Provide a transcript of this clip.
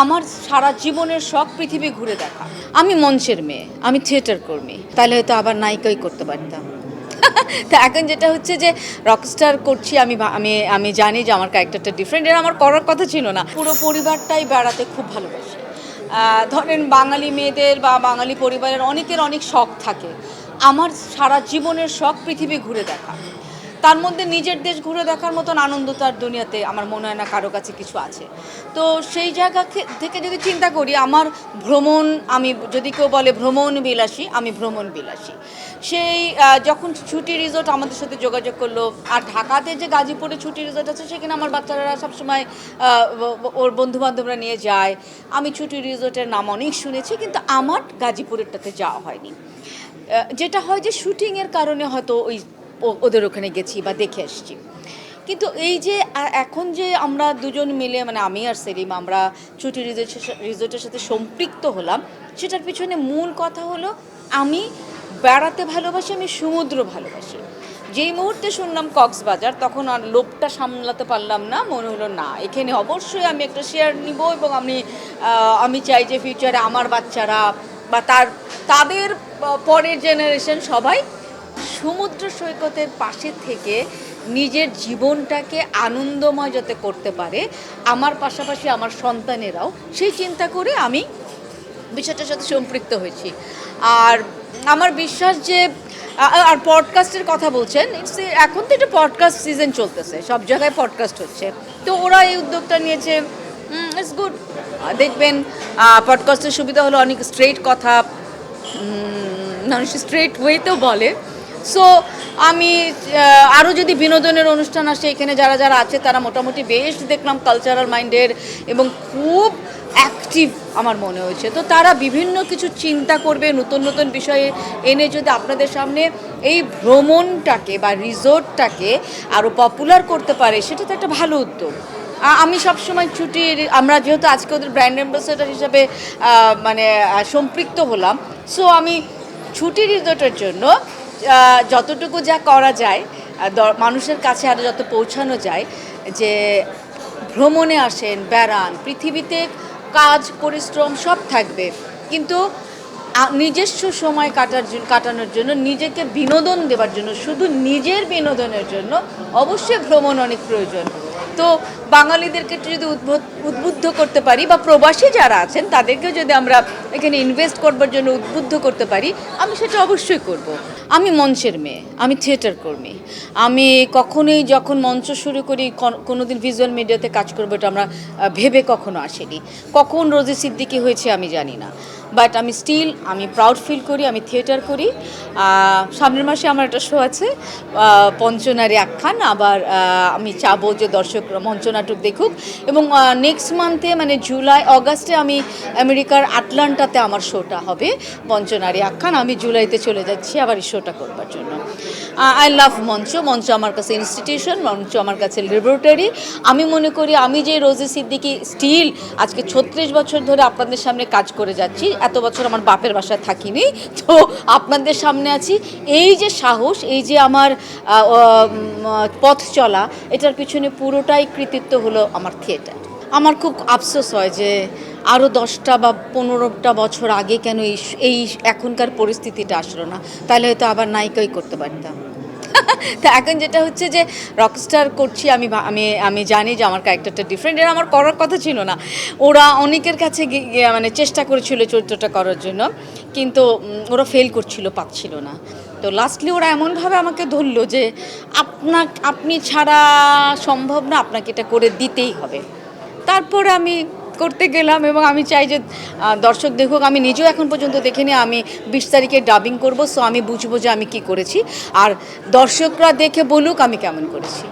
আমার সারা জীবনের শখ পৃথিবী ঘুরে দেখা। আমি মঞ্চের মেয়ে, আমি থিয়েটার কর্মী, তাহলে হয়তো আবার নায়িকাই করতে পারতাম। তো এখন যেটা হচ্ছে যে রকস্টার করছি, আমি জানি যে আমার ক্যারেক্টারটা ডিফারেন্ট, এটা আমার করার কথা ছিল না। পুরো পরিবারটাই বেড়াতে খুব ভালোবাসে। ধরেন বাঙালি মেয়েদের বা বাঙালি পরিবারের অনেকের অনেক শখ থাকে। আমার সারা জীবনের শখ পৃথিবী ঘুরে দেখা। তার মধ্যে নিজের দেশ ঘুরে দেখার মতন আনন্দ তার দুনিয়াতে আমার মনে হয় না কারো কাছে কিছু আছে। তো সেই জায়গা থেকে যদি চিন্তা করি, আমার ভ্রমণ, আমি যদি কেউ বলে ভ্রমণ বিলাসী, আমি ভ্রমণ বিলাসী। সেই যখন ছুটি রিসোর্ট আমাদের সাথে যোগাযোগ করলো, আর ঢাকাতে যে গাজীপুরে ছুটি রিসোর্ট আছে সেখানে আমার বাচ্চারা সবসময় ওর বন্ধুবান্ধবরা নিয়ে যায়। আমি ছুটি রিসোর্টের নাম অনেক শুনেছি, কিন্তু আমার গাজীপুরেরটাতে যাওয়া হয়নি। যেটা হয় যে শুটিংয়ের কারণে হয়তো ওদের ওখানে গেছি বা দেখে এসেছি। কিন্তু এই যে এখন যে আমরা দুজন মিলে, মানে আমি আর সেলিম, আমরা ছুটি রিসোর্টের সাথে সম্পৃক্ত হলাম, সেটার পিছনে মূল কথা হলো আমি বেড়াতে ভালোবাসি, আমি সমুদ্র ভালোবাসি। যেই মুহূর্তে শুনলাম কক্সবাজার, তখন আর লোভটা সামলাতে পারলাম না, মনে হলো না, এখানে অবশ্যই আমি একটা শেয়ার নিব, এবং আমি চাই যে ফিউচারে আমার বাচ্চারা বা তাদের পরের জেনারেশন সবাই সমুদ্র সৈকতের পাশে থেকে নিজের জীবনটাকে আনন্দময় যাতে করতে পারে, আমার পাশাপাশি আমার সন্তানেরাও, সেই চিন্তা করে আমি বিষয়টার সাথে সম্পৃক্ত হয়েছি। আর আমার বিশ্বাস যে আর পডকাস্টের কথা বলছেন, এখন তো একটা পডকাস্ট সিজন চলতেছে, সব জায়গায় পডকাস্ট হচ্ছে, তো ওরা এই উদ্যোগটা নিয়েছে, ইটস গুড। দেখবেন পডকাস্টের সুবিধা হলো অনেক স্ট্রেট কথা মানুষ স্ট্রেট ওয়েতেও বলে। সো আমি আরও যদি বিনোদনের অনুষ্ঠান আসে, এখানে যারা যারা আছে তারা মোটামুটি বেশ দেখলাম কালচারাল মাইন্ডের এবং খুব অ্যাক্টিভ আমার মনে হয়েছে। তো তারা বিভিন্ন কিছু চিন্তা করবে, নতুন নতুন বিষয়ে এনে যদি আপনাদের সামনে এই ভ্রমণটাকে বা রিসোর্টটাকে আরও পপুলার করতে পারে, সেটা তো একটা ভালো উদ্যোগ। আমি সবসময় আমরা যেহেতু আজকে ওদের ব্র্যান্ড অ্যাম্বাসেডার হিসাবে মানে সম্পৃক্ত হলাম, সো আমি ছুটি রিসোর্টের জন্য যতটুকু যা করা যায়, মানুষের কাছে আরও যত পৌঁছানো যায়, যে ভ্রমণে আসেন, বেড়ান, পৃথিবীতে কাজ পরিশ্রম সব থাকবে, কিন্তু নিজস্ব সময় কাটানোর জন্য, নিজেকে বিনোদন দেওয়ার জন্য, শুধু নিজের বিনোদনের জন্য অবশ্যই ভ্রমণ অনেক প্রয়োজন। তো বাঙালিদেরকে যদি উদ্বুদ্ধ করতে পারি, বা প্রবাসী যারা আছেন তাদেরকেও যদি আমরা এখানে ইনভেস্ট করবার জন্য উদ্বুদ্ধ করতে পারি, আমি সেটা অবশ্যই করব। আমি মঞ্চের মেয়ে, আমি থিয়েটার কর্মী। আমি কখনোই যখন মঞ্চ শুরু করি, কোনোদিন ভিজুয়াল মিডিয়াতে কাজ করবো এটা আমরা ভেবে কখনো আসিনি। কখন রোজি সিদ্দিকী হয়েছে আমি জানি না, বাট আমি প্রাউড ফিল করি, আমি থিয়েটার করি। সামনের মাসে আমার একটা শো আছে, পঞ্চনারী আখ্যান। আবার আমি চাবো যে দর্শকরা মঞ্চনাটক দেখুক, এবং নেক্সট মান্থে মানে অগাস্টে আমি আমেরিকার আটলান্টাতে আমার শোটা হবে, পঞ্চনারী আখ্যান। আমি জুলাইতে চলে যাচ্ছি আবার এই শোটা করবার জন্য। আই লাভ মঞ্চ আমার কাছে ইনস্টিটিউশন, মঞ্চ আমার কাছে ল্যাবরেটরি। আমি মনে করি আমি যে রোজি সিদ্দিকী স্টিল আজকে 36 বছর ধরে আপনাদের সামনে কাজ করে যাচ্ছি, এত বছর আমার বাপের বাসায় থাকিনি, তো আপনাদের সামনে আছি, এই যে সাহস, এই যে আমার পথ চলা, এটার পিছনে পুরোটাই কৃতিত্ব হলো আমার থিয়েটার। আমার খুব আফসোস হয় যে আরও 10টা বা 15টা বছর আগে কেন এই এখনকার পরিস্থিতিটা আসলো না, তাহলে হয়তো আবার নায়িকাই করতে পারতাম। তো এখন যেটা হচ্ছে যে রকস্টার করছি, আমি জানি যে আমার ক্যারেক্টারটা ডিফারেন্ট, এটা আমার করার কথা ছিল না। ওরা অনেকের কাছে মানে চেষ্টা করেছিল চরিত্রটা করার জন্য, কিন্তু ওরা ফেল করছিল, পাচ্ছিল না। তো লাস্টলি ওরা এমনভাবে আমাকে ধরলো যে আপনি ছাড়া সম্ভব না, আপনাকে এটা করে দিতেই হবে। তারপরে আমি করতে গেলাম, এবং আমি চাই যে দর্শক দেখুক। আমি নিজেও এখন পর্যন্ত দেখিনি, আমি 20 তারিখে ডাবিং করব, সো আমি বুঝবো যে আমি কি করেছি, আর দর্শকরা দেখে বলুক আমি কেমন করেছি।